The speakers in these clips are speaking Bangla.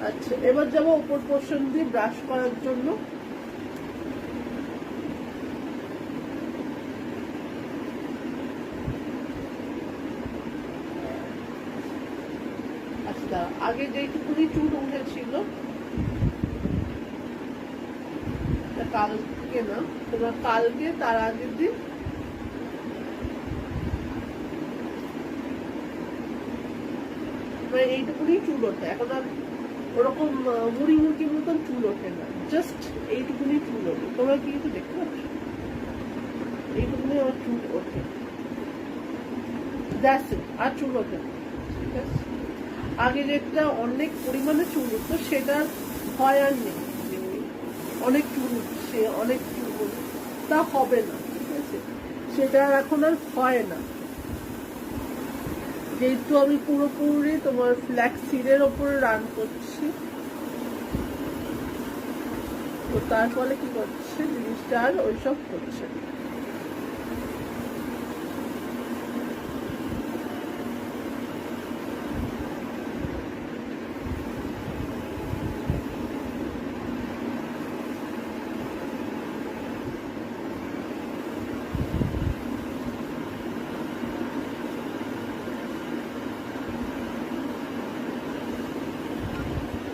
আচ্ছা, এবার যাবো উপর পোর্শন দিয়ে ব্রাশ করার জন্য। আচ্ছা, আগে যেটুকুনি চুল উঠেছিল, কালকে না, তোমার কালকে তার আগের দিন এইটুকুনি চুল ওঠে, এখন আর ওরকম মুড়ি মুড়কির মতন চুল ওঠে না, জাস্ট এইটুকুনি চুল ওঠে। তোমরা কি কিছু দেখতে পাচ্ছ? এইটুকুনি আমার চুল ওঠে, আর চুল ওঠে। ঠিক আছে, আগে যেটা অনেক পরিমাণে চুল উঠতো সেটা হয় আর নেই। অনেক চুল উঠছে, অনেক চুল তা হবে না। ঠিক আছে, সেটা এখন আর হয় না, যেহেতু আমি পুরোপুরি তোমার ফ্ল্যাক্স সিডের ওপরে রান করছি। তো তার ফলে কি করছে, জিনিসটা আর ওইসব করছে।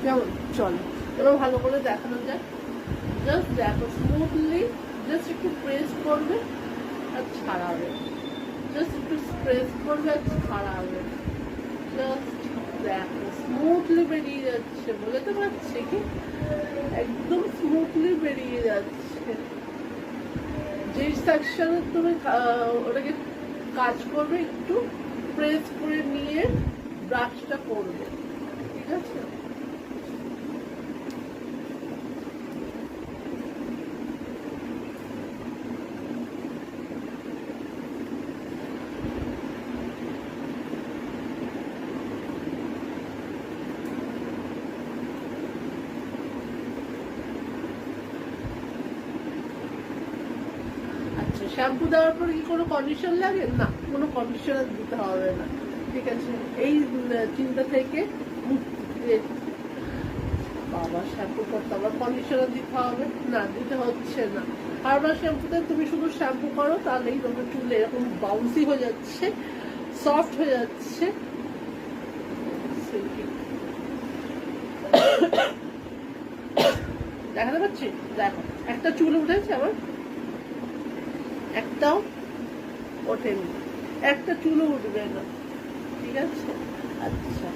কেমন? চলো এবার ভালো করে দেখানো যায়। জাস্ট দেখো, স্মুথলি জাস্ট একটু প্রেস করবে আর ছাড়াবে, জাস্ট একটু প্রেস করবে আর ছাড়াবে। জাস্ট দেখো, স্মুথলি বেরিয়ে যাচ্ছে, বলতে পারছি কি একদম স্মুথলি বেরিয়ে যাচ্ছে। যে সেকশনে তুমি ওটাকে কাজ করবে, একটু প্রেস করে নিয়ে ব্রাশটা করবে। ঠিক আছে, শ্যাম্পু দেওয়ার পর কি কোনো কন্ডিশন লাগে? না, কোনো কন্ডিশনার দিতে হবে না। ঠিক আছে, এই চিন্তা থেকে বাবা শ্যাম্পু করতে আবার কন্ডিশনার দিতে হবে না, দিতে হচ্ছে না। হার্বাল শ্যাম্পুতে তুমি শুধু শ্যাম্পু করো, তাহলেই তোমার চুল এরকম বাউন্সি হয়ে যাচ্ছে, সফট হয়ে যাচ্ছে। দেখাতে পাচ্ছি? দেখো, একটা চুল উঠেছে আবার, একটাও ওঠেনি, একটা চুলও উঠবে না। ঠিক আছে, আচ্ছা